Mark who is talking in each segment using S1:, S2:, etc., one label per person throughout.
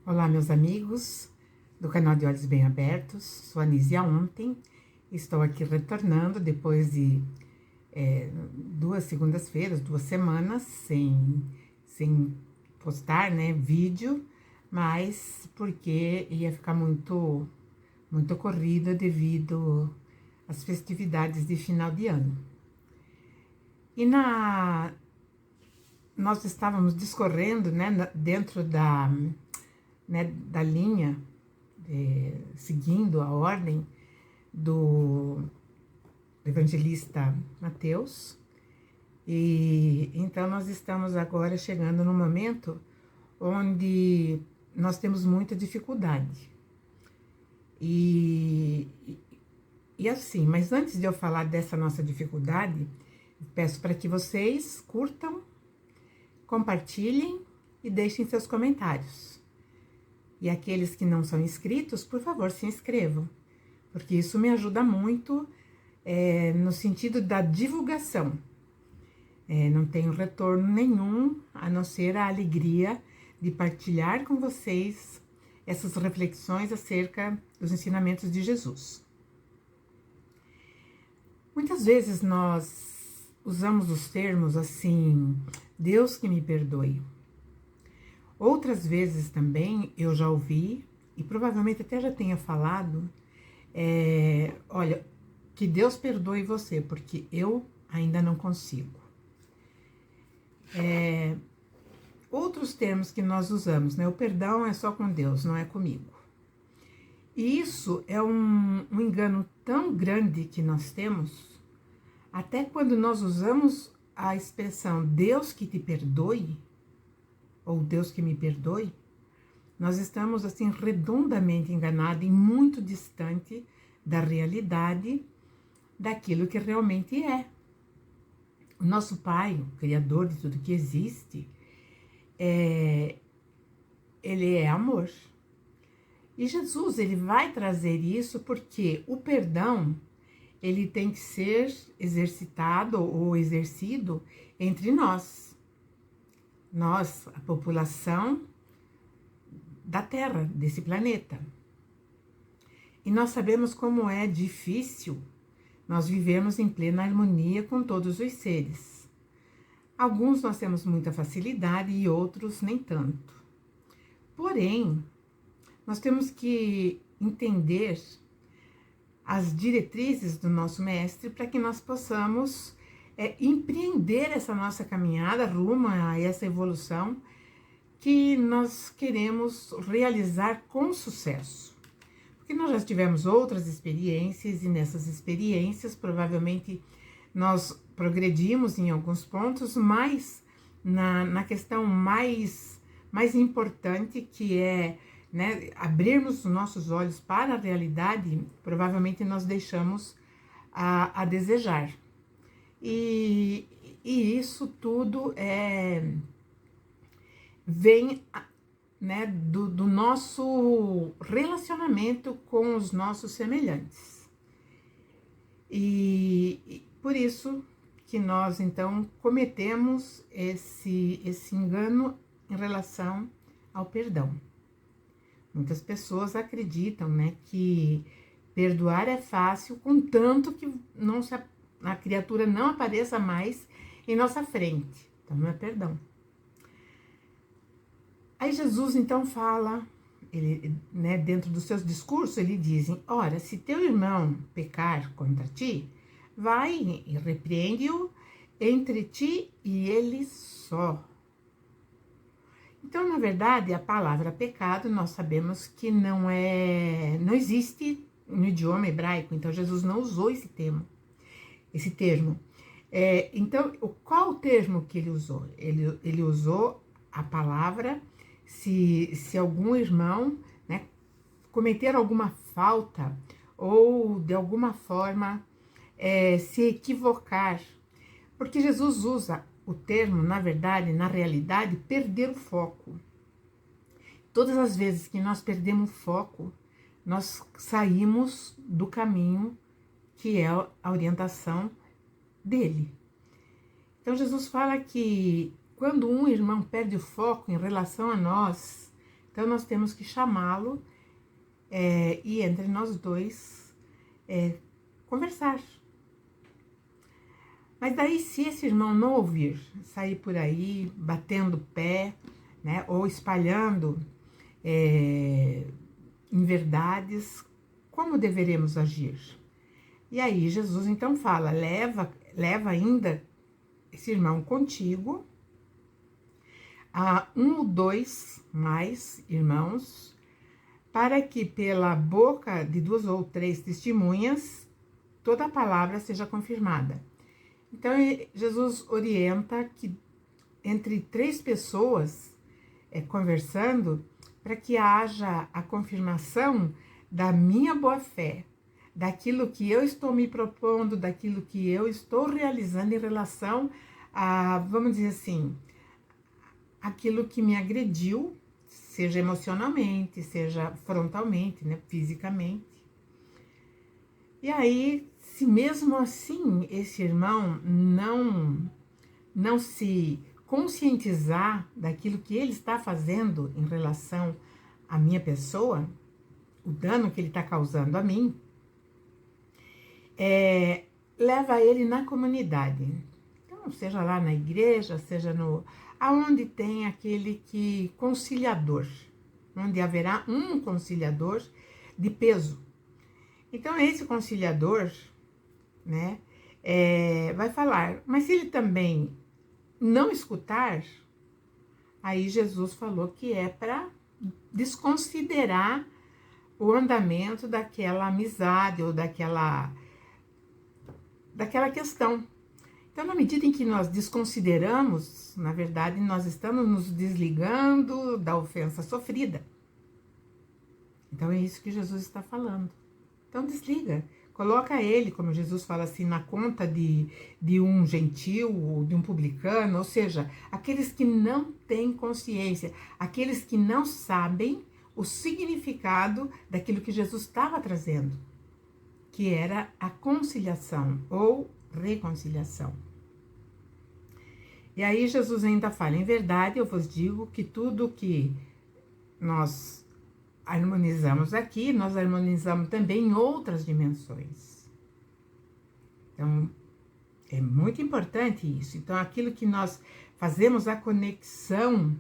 S1: Olá, meus amigos do canal de Olhos Bem Abertos. Sou a Nísia ontem. Estou aqui retornando depois de 2 segundas-feiras, 2 semanas sem postar, né, vídeo, mas porque ia ficar muito corrida devido às festividades de final de ano. E nós estávamos discorrendo, né, dentro da linha, seguindo a ordem do evangelista Mateus, e então nós estamos agora chegando no momento onde nós temos muita dificuldade. E assim, mas antes de eu falar dessa nossa dificuldade, peço para que vocês curtam, compartilhem e deixem seus comentários. E aqueles que não são inscritos, por favor, se inscrevam, porque isso me ajuda muito no sentido da divulgação. Não tenho retorno nenhum, a não ser a alegria de partilhar com vocês essas reflexões acerca dos ensinamentos de Jesus. Muitas vezes nós usamos os termos assim, Deus que me perdoe. Outras vezes também eu já ouvi, e provavelmente até já tenha falado, olha, que Deus perdoe você, porque eu ainda não consigo. Outros termos que nós usamos, né? O perdão é só com Deus, não é comigo. E isso é um engano tão grande que nós temos, até quando nós usamos a expressão Deus que te perdoe, ou Deus que me perdoe, nós estamos assim redondamente enganados e muito distante da realidade daquilo que realmente é. O nosso Pai, o Criador de tudo que existe, Ele é amor. E Jesus, Ele vai trazer isso porque o perdão, ele tem que ser exercitado ou exercido entre nós. Nós, a população da Terra, desse planeta. E nós sabemos como é difícil nós vivemos em plena harmonia com todos os seres. Alguns nós temos muita facilidade e outros nem tanto. Porém, nós temos que entender as diretrizes do nosso mestre para que nós possamos empreender essa nossa caminhada rumo a essa evolução que nós queremos realizar com sucesso. Porque nós já tivemos outras experiências e nessas experiências provavelmente nós progredimos em alguns pontos, mas na questão mais importante, que é, né, abrirmos os nossos olhos para a realidade, provavelmente nós deixamos a desejar. E isso tudo vem, né, do nosso relacionamento com os nossos semelhantes. E por isso que nós, então, cometemos esse engano em relação ao perdão. Muitas pessoas acreditam, né, que perdoar é fácil, contanto que a criatura não apareça mais em nossa frente. Então, não é perdão. Aí Jesus, então, fala, ele, né, dentro dos seus discursos, ele diz, ora, se teu irmão pecar contra ti, vai e repreende-o entre ti e ele só. Então, na verdade, a palavra pecado, nós sabemos que não existe no idioma hebraico, então Jesus não usou esse termo. Então, qual o termo que ele usou? Ele usou a palavra, se algum irmão, né, cometer alguma falta ou de alguma forma se equivocar, porque Jesus usa o termo, na verdade, na realidade, perder o foco. Todas as vezes que nós perdemos o foco, nós saímos do caminho que é a orientação dele. Então Jesus fala que quando um irmão perde o foco em relação a nós, Então, nós temos que chamá-lo e entre nós dois conversar. Mas daí, se esse irmão não ouvir, sair por aí batendo pé, né, ou espalhando inverdades, como deveremos agir? E aí Jesus então fala, leva ainda esse irmão contigo, a 1 ou 2 mais irmãos, para que pela boca de 2 ou 3 testemunhas, toda a palavra seja confirmada. Então, Jesus orienta que entre 3 pessoas conversando, para que haja a confirmação da minha boa-fé, daquilo que eu estou me propondo, daquilo que eu estou realizando em relação a, vamos dizer assim, aquilo que me agrediu, seja emocionalmente, seja frontalmente, né, fisicamente. E aí, se mesmo assim esse irmão não se conscientizar daquilo que ele está fazendo em relação à minha pessoa, o dano que ele está causando a mim, leva ele na comunidade. Então, seja lá na igreja, seja aonde tem aquele conciliador, onde haverá um conciliador de peso. Então, esse conciliador, né, vai falar, mas se ele também não escutar, aí Jesus falou que é para desconsiderar o andamento daquela amizade ou daquela questão. Então, na medida em que nós desconsideramos, na verdade, nós estamos nos desligando da ofensa sofrida. Então, é isso que Jesus está falando. Então, desliga. Coloca ele, como Jesus fala assim, na conta de um gentil ou de um publicano, ou seja, aqueles que não têm consciência, aqueles que não sabem o significado daquilo que Jesus estava trazendo, que era a conciliação ou reconciliação. E aí Jesus ainda fala, em verdade eu vos digo que tudo que nós harmonizamos aqui, nós harmonizamos também em outras dimensões. Então, é muito importante isso. Então, aquilo que nós fazemos a conexão,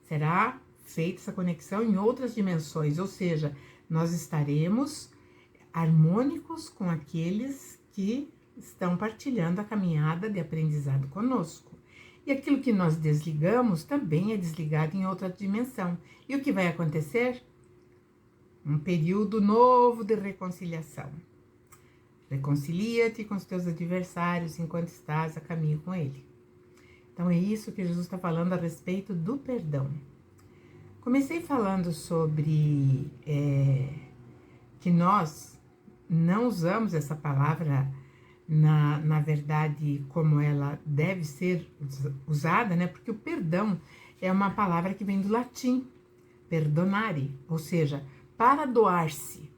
S1: será feita essa conexão em outras dimensões, ou seja, nós estaremos harmônicos com aqueles que estão partilhando a caminhada de aprendizado conosco. E aquilo que nós desligamos também é desligado em outra dimensão. E o que vai acontecer? Um período novo de reconciliação. Reconcilia-te com os teus adversários enquanto estás a caminho com ele. Então é isso que Jesus está falando a respeito do perdão. Comecei falando sobre que nós não usamos essa palavra na verdade como ela deve ser usada, né? Porque o perdão é uma palavra que vem do latim, perdonare, ou seja, para doar-se.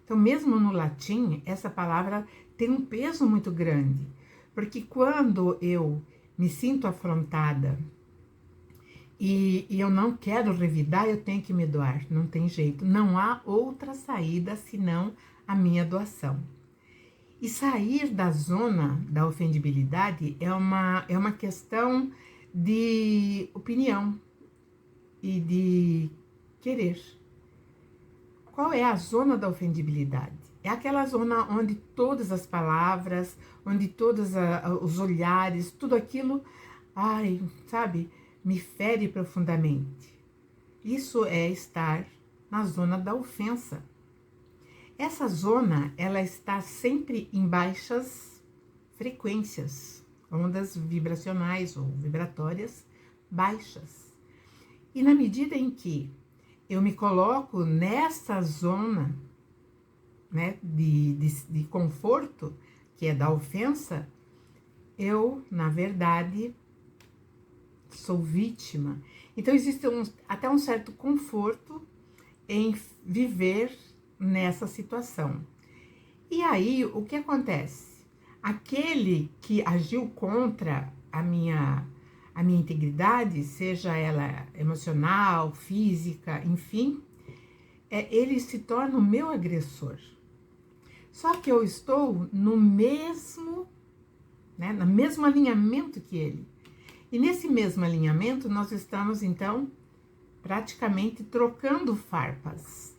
S1: Então, mesmo no latim, essa palavra tem um peso muito grande, porque quando eu me sinto afrontada e eu não quero revidar, eu tenho que me doar, não tem jeito, não há outra saída senão a minha doação. E sair da zona da ofendibilidade é uma questão de opinião e de querer. Qual é a zona da ofendibilidade? É aquela zona onde todas as palavras, onde todos os olhares, tudo aquilo, sabe, me fere profundamente. Isso é estar na zona da ofensa. Essa zona, ela está sempre em baixas frequências, ondas vibracionais ou vibratórias baixas. E na medida em que eu me coloco nessa zona, né, de conforto, que é da ofensa, eu, na verdade, sou vítima. Então, existe até um certo conforto em viver nessa situação. E aí, o que acontece? Aquele que agiu contra a minha a minha integridade, seja ela emocional, física, enfim, ele se torna o meu agressor. Só que eu estou no mesmo, né, no mesmo alinhamento que ele. E nesse mesmo alinhamento, nós estamos, então, praticamente trocando farpas.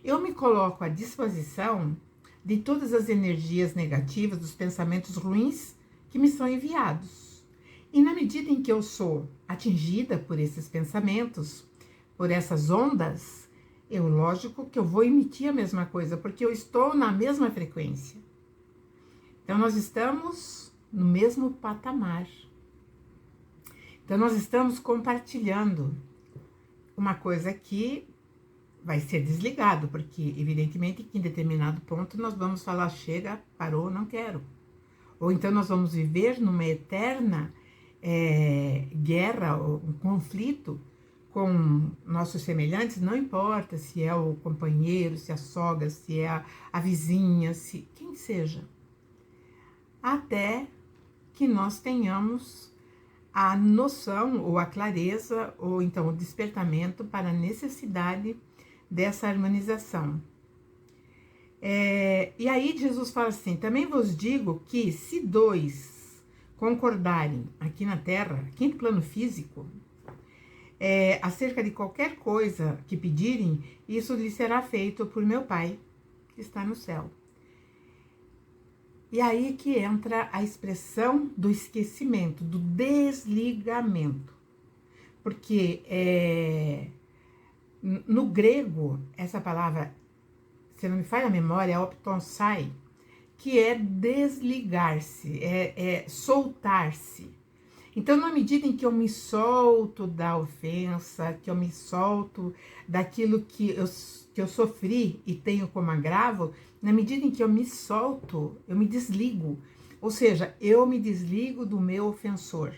S1: Eu me coloco à disposição de todas as energias negativas, dos pensamentos ruins que me são enviados. E na medida em que eu sou atingida por esses pensamentos, por essas ondas, lógico que eu vou emitir a mesma coisa, porque eu estou na mesma frequência. Então, nós estamos no mesmo patamar. Então, nós estamos compartilhando uma coisa que vai ser desligado, porque, evidentemente, que em determinado ponto nós vamos falar, chega, parou, não quero. Ou então nós vamos viver numa eterna guerra, ou um conflito com nossos semelhantes, não importa se é o companheiro, se é a sogra, se é a vizinha, se quem seja. Até que nós tenhamos a noção, ou a clareza, ou então o despertamento para a necessidade dessa harmonização. E aí Jesus fala assim, também vos digo que se dois concordarem aqui na Terra, aqui no plano físico, acerca de qualquer coisa que pedirem, isso lhe será feito por meu Pai, que está no céu. E aí que entra a expressão do esquecimento, do desligamento. Porque no grego, essa palavra, se não me falha a memória, é optonsai, que é desligar-se, soltar-se. Então, na medida em que eu me solto da ofensa, que eu me solto daquilo que eu sofri e tenho como agravo, na medida em que eu me solto, eu me desligo. Ou seja, eu me desligo do meu ofensor.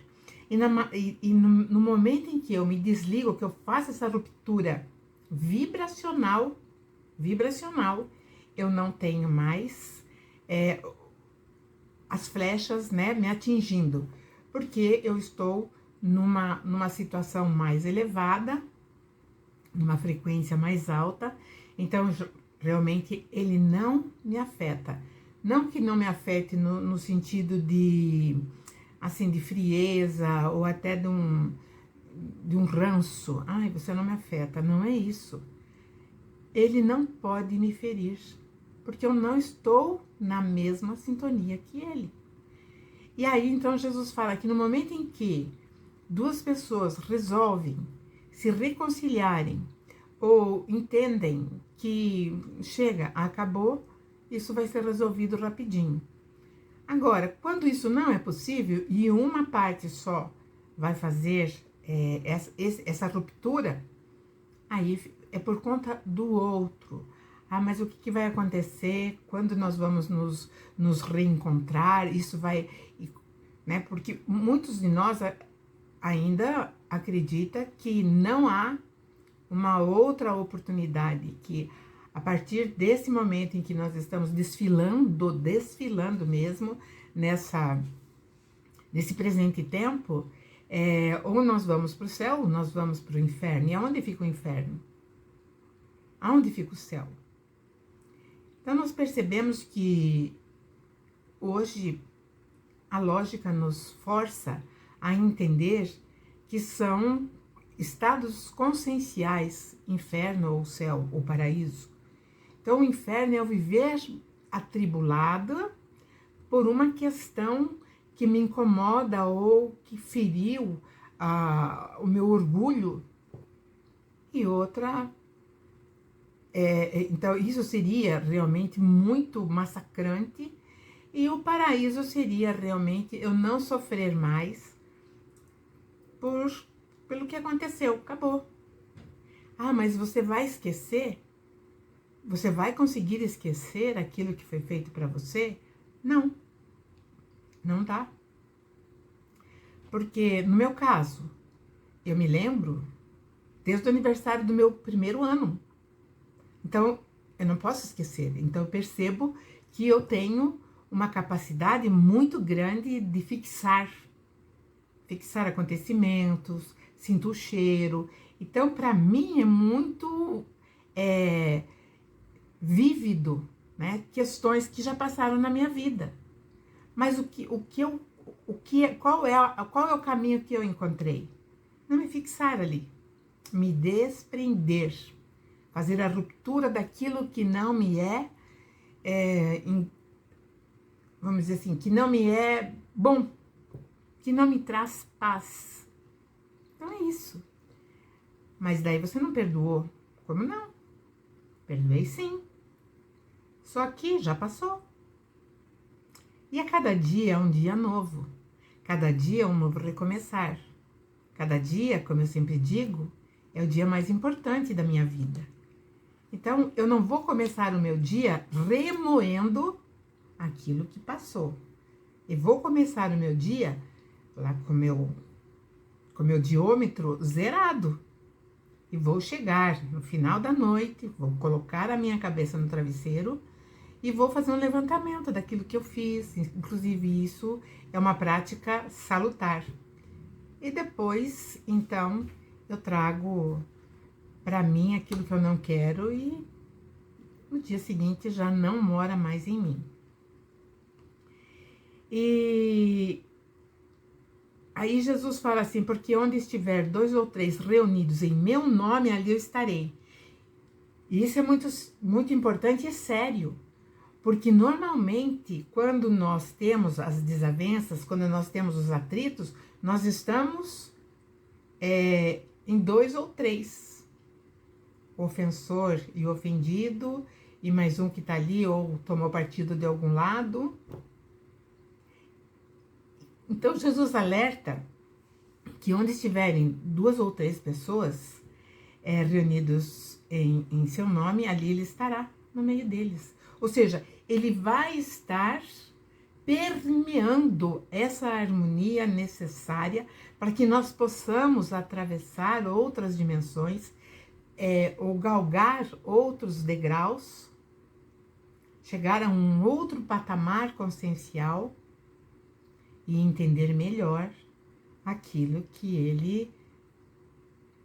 S1: E no momento em que eu me desligo, que eu faço essa ruptura vibracional, eu não tenho mais as flechas, né, me atingindo, porque eu estou numa situação mais elevada, numa frequência mais alta, então realmente ele não me afeta. Não que não me afete no sentido de, assim, de frieza ou até de um ranço. Ai, você não me afeta. Não é isso. Ele não pode me ferir, porque eu não estou na mesma sintonia que ele. E aí, então, Jesus fala que no momento em que duas pessoas resolvem se reconciliarem ou entendem que chega, acabou, isso vai ser resolvido rapidinho. Agora, quando isso não é possível e uma parte só vai fazer essa ruptura, aí é por conta do outro. Ah, mas o que vai acontecer quando nós vamos nos reencontrar? Isso vai, né? Porque muitos de nós ainda acreditam que não há uma outra oportunidade, que a partir desse momento em que nós estamos desfilando mesmo nesse presente tempo, ou nós vamos para o céu, ou nós vamos para o inferno. E aonde fica o inferno? Aonde fica o céu? Então, nós percebemos que hoje a lógica nos força a entender que são estados conscienciais, inferno ou céu ou paraíso. Então, o inferno é o viver atribulado por uma questão que me incomoda ou que feriu o meu orgulho, e outra. Então, isso seria realmente muito massacrante, e o paraíso seria realmente eu não sofrer mais pelo que aconteceu, acabou. Ah, mas você vai esquecer? Você vai conseguir esquecer aquilo que foi feito para você? Não, não dá. Porque, no meu caso, eu me lembro desde o aniversário do meu primeiro ano. Então, eu não posso esquecer. Então, eu percebo que eu tenho uma capacidade muito grande de fixar fixar acontecimentos, sinto o cheiro. Então, para mim, é muito vívido, né? Questões que já passaram na minha vida. Mas qual é o caminho que eu encontrei? Não me fixar ali, me desprender, fazer a ruptura daquilo que não me vamos dizer assim, que não me é bom, que não me traz paz. Então é isso. Mas daí você não perdoou? Como não? Perdoei sim. Só que já passou. E a cada dia é um dia novo. Cada dia é um novo recomeçar. Cada dia, como eu sempre digo, é o dia mais importante da minha vida. Então, eu não vou começar o meu dia remoendo aquilo que passou. Eu vou começar o meu dia lá com o meu diômetro zerado. E vou chegar no final da noite, vou colocar a minha cabeça no travesseiro e vou fazer um levantamento daquilo que eu fiz. Inclusive, isso é uma prática salutar. E depois, então, eu trago para mim aquilo que eu não quero e no dia seguinte já não mora mais em mim. E aí Jesus fala assim, porque onde estiver 2 ou 3 reunidos em meu nome, ali eu estarei. E isso é muito, muito importante e sério. Porque normalmente, quando nós temos as desavenças, quando nós temos os atritos, nós estamos em 2 ou 3. O ofensor e o ofendido, e mais um que está ali ou tomou partido de algum lado. Então, Jesus alerta que onde estiverem 2 ou 3 pessoas reunidos em seu nome, ali ele estará no meio deles. Ou seja, ele vai estar permeando essa harmonia necessária para que nós possamos atravessar outras dimensões, ou galgar outros degraus, chegar a um outro patamar consciencial e entender melhor aquilo que ele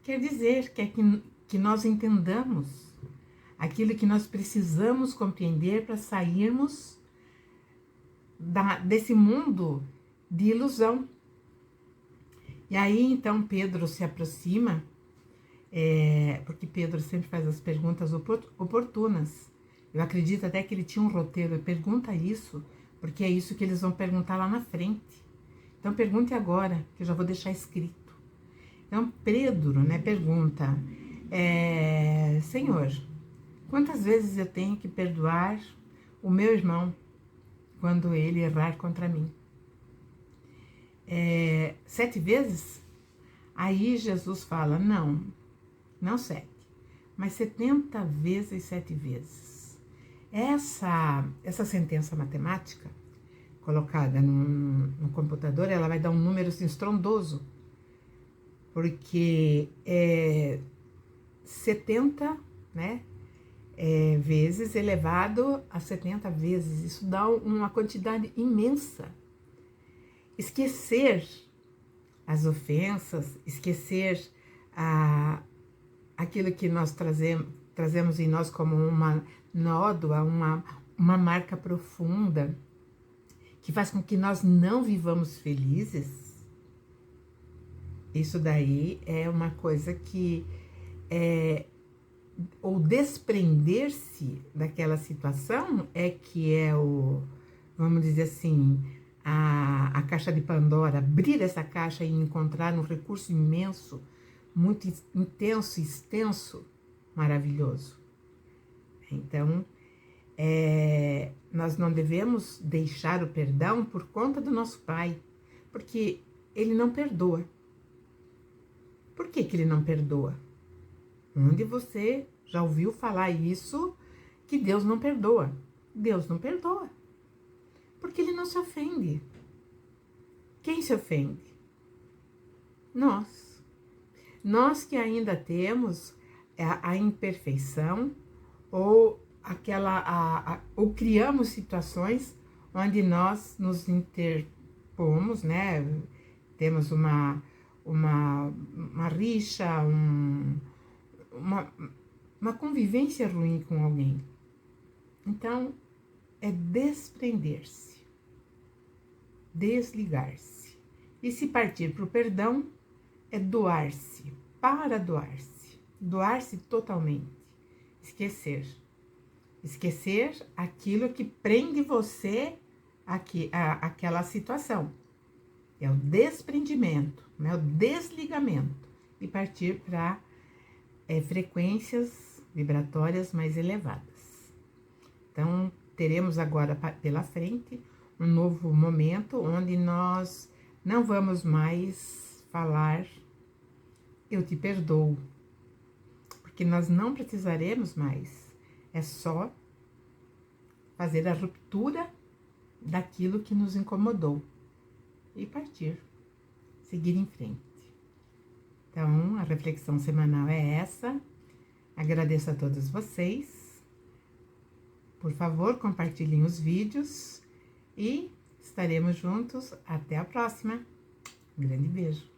S1: quer dizer, quer que nós entendamos, aquilo que nós precisamos compreender para sairmos desse mundo de ilusão. E aí, então, Pedro se aproxima, porque Pedro sempre faz as perguntas oportunas. Eu acredito até que ele tinha um roteiro, pergunta isso, porque é isso que eles vão perguntar lá na frente. Então, pergunte agora, que eu já vou deixar escrito. Então, Pedro, né, pergunta, Senhor, quantas vezes eu tenho que perdoar o meu irmão quando ele errar contra mim? 7 vezes? Aí Jesus fala, não 7, mas 70 vezes 7 vezes. Essa sentença matemática, colocada no computador, ela vai dar um número assim, estrondoso, porque 70, né, vezes elevado a 70 vezes. Isso dá uma quantidade imensa. Esquecer as ofensas, esquecer aquilo que nós trazemos em nós como uma nódoa, uma marca profunda, que faz com que nós não vivamos felizes. Isso daí é uma coisa que ou desprender-se daquela situação que é vamos dizer assim, a caixa de Pandora, abrir essa caixa e encontrar um recurso imenso, muito intenso, extenso, maravilhoso. Então, nós não devemos deixar o perdão por conta do nosso Pai, porque ele não perdoa. Por que ele não perdoa? Onde você já ouviu falar isso, que Deus não perdoa? Deus não perdoa, porque ele não se ofende. Quem se ofende? Nós. Nós que ainda temos a imperfeição ou ou criamos situações onde nós nos interpomos, né? temos uma rixa, uma convivência ruim com alguém. Então, é desprender-se, desligar-se. E se partir para o perdão, é doar-se, para doar-se, doar-se totalmente, esquecer. Esquecer aquilo que prende você àquela situação. É o desprendimento, né? O desligamento e partir para frequências vibratórias mais elevadas. Então, teremos agora pela frente um novo momento onde nós não vamos mais falar eu te perdoo, porque nós não precisaremos mais. É só fazer a ruptura daquilo que nos incomodou e partir, seguir em frente. Então, a reflexão semanal é essa. Agradeço a todos vocês. Por favor, compartilhem os vídeos e estaremos juntos. Até a próxima. Um grande beijo.